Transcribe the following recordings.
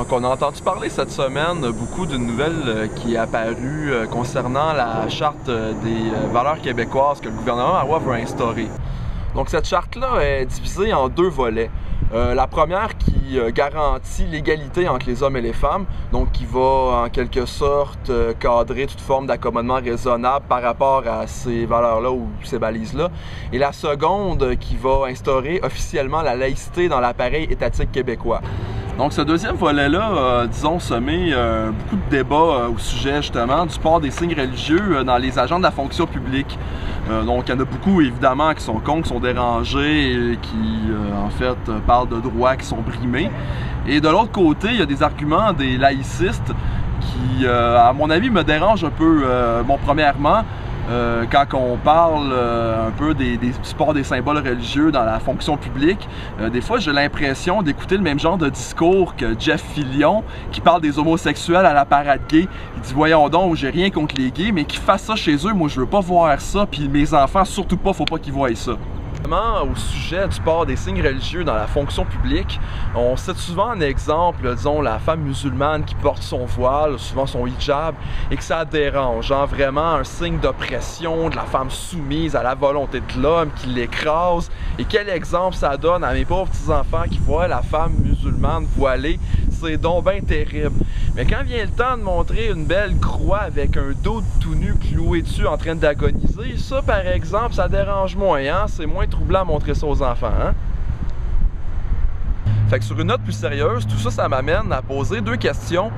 Donc on a entendu parler cette semaine beaucoup d'une nouvelle qui est apparue concernant la charte des valeurs québécoises que le gouvernement Marois veut instaurer. Donc cette charte-là est divisée en deux volets. La première qui garantit l'égalité entre les hommes et les femmes, donc qui va en quelque sorte cadrer toute forme d'accommodement raisonnable par rapport à ces valeurs-là ou ces balises-là. Et la seconde qui va instaurer officiellement la laïcité dans l'appareil étatique québécois. Donc ce deuxième volet-là, disons, semé beaucoup de débats au sujet justement du port des signes religieux dans les agents de la fonction publique. Donc il y en a beaucoup évidemment qui sont contre, qui sont dérangés et qui en fait parlent de droits qui sont brimés. Et de l'autre côté, il y a des arguments des laïcistes qui, à mon avis, me dérangent un peu. Bon, premièrement, quand on parle un peu du port des symboles religieux dans la fonction publique, des fois j'ai l'impression d'écouter le même genre de discours que Jeff Fillion qui parle des homosexuels à la parade gay. Il dit voyons donc, j'ai rien contre les gays, mais qu'ils fassent ça chez eux, moi je veux pas voir ça, puis mes enfants surtout pas, faut pas qu'ils voient ça. Au sujet du port des signes religieux dans la fonction publique, on cite souvent un exemple, disons, la femme musulmane qui porte son voile, souvent son hijab, et que ça dérange, genre vraiment un signe d'oppression de la femme soumise à la volonté de l'homme qui l'écrase. Et quel exemple ça donne à mes pauvres petits-enfants qui voient la femme musulmane voilée, c'est donc bien terrible. Mais quand vient le temps de montrer une belle croix avec un dos tout nu cloué dessus en train d'agoniser, ça par exemple, ça dérange moins, hein? C'est moins troublant à montrer ça aux enfants, hein? Fait que sur une note plus sérieuse, tout ça, ça m'amène à poser deux questions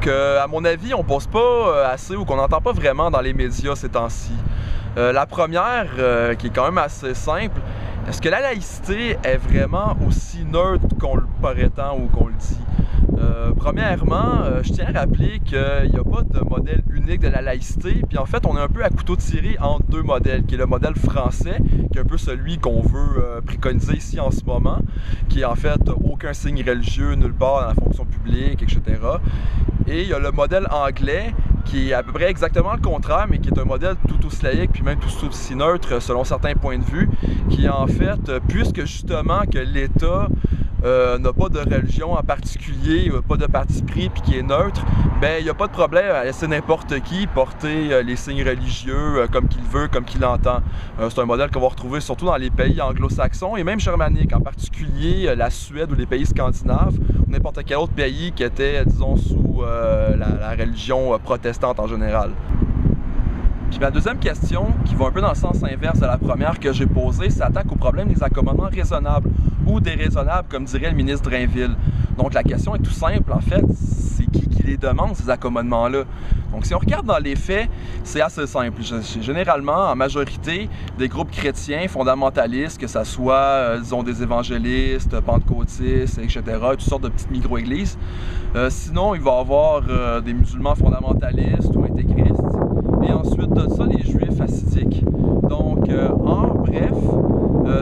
que, à mon avis, on pose pas assez ou qu'on n'entend pas vraiment dans les médias ces temps-ci. La première, qui est quand même assez simple, est-ce que la laïcité est vraiment aussi neutre qu'on le prétend ou qu'on le dit? Premièrement, je tiens à rappeler qu'il n'y a pas de modèle unique de la laïcité, puis en fait on est un peu à couteau tiré entre deux modèles, qui est le modèle français, qui est un peu celui qu'on veut préconiser ici en ce moment, qui est en fait aucun signe religieux nulle part dans la fonction publique, etc. Et il y a le modèle anglais, qui est à peu près exactement le contraire, mais qui est un modèle tout aussi laïque, puis même tout aussi neutre selon certains points de vue, qui est en fait, puisque justement que l'État n'a pas de religion en particulier, pas de parti pris, puis qui est neutre, ben il n'y a pas de problème à laisser n'importe qui porter les signes religieux comme qu'il veut, comme qu'il entend. C'est un modèle qu'on va retrouver surtout dans les pays anglo-saxons et même germaniques, en particulier la Suède ou les pays scandinaves, ou n'importe quel autre pays qui était, disons, sous la religion protestante en général. Puis ma deuxième question, qui va un peu dans le sens inverse de la première que j'ai posée, s'attaque au problème des accommodements raisonnables ou déraisonnables, comme dirait le ministre Drainville. Donc la question est tout simple, en fait, c'est qui les demande, ces accommodements-là? Donc si on regarde dans les faits, c'est assez simple. Généralement, en majorité, des groupes chrétiens fondamentalistes, que ce soit, disons, des évangélistes, pentecôtistes, etc., toutes sortes de petites micro-églises. Sinon, il va y avoir des musulmans fondamentalistes ou intégristes. Et ensuite de ça, les juifs hassidiques. Donc, en bref,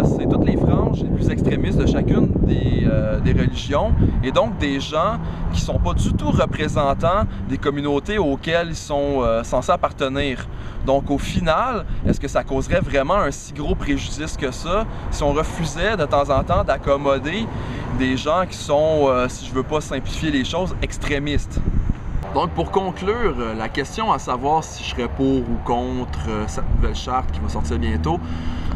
c'est toutes les franges les plus extrémistes de chacune des religions et donc des gens qui ne sont pas du tout représentants des communautés auxquelles ils sont censés appartenir. Donc, au final, est-ce que ça causerait vraiment un si gros préjudice que ça si on refusait de temps en temps d'accommoder des gens qui sont, si je veux pas simplifier les choses, extrémistes? Donc pour conclure, la question à savoir si je serais pour ou contre cette nouvelle charte qui va sortir bientôt,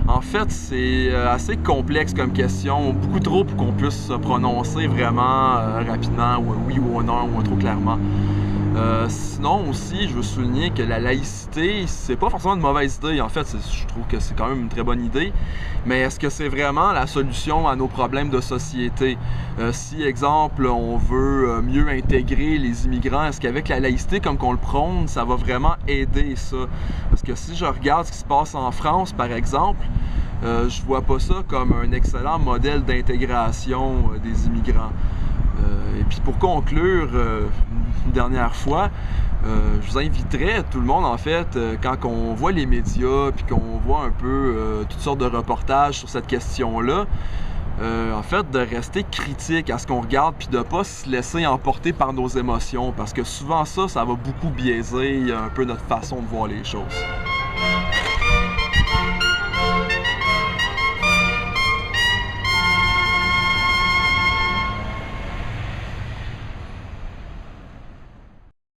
en fait c'est assez complexe comme question, beaucoup trop pour qu'on puisse se prononcer vraiment rapidement, ou oui ou non, ou trop clairement. Sinon aussi, je veux souligner que la laïcité, c'est pas forcément une mauvaise idée. En fait, je trouve que c'est quand même une très bonne idée. Mais est-ce que c'est vraiment la solution à nos problèmes de société? Si, exemple, on veut mieux intégrer les immigrants, est-ce qu'avec la laïcité, comme qu'on le prône, ça va vraiment aider ça? Parce que si je regarde ce qui se passe en France, par exemple, je vois pas ça comme un excellent modèle d'intégration des immigrants. Et puis pour conclure, une dernière fois, je vous inviterais tout le monde en fait, quand on voit les médias puis qu'on voit un peu toutes sortes de reportages sur cette question-là, en fait de rester critique à ce qu'on regarde puis de pas se laisser emporter par nos émotions parce que souvent ça va beaucoup biaiser un peu notre façon de voir les choses.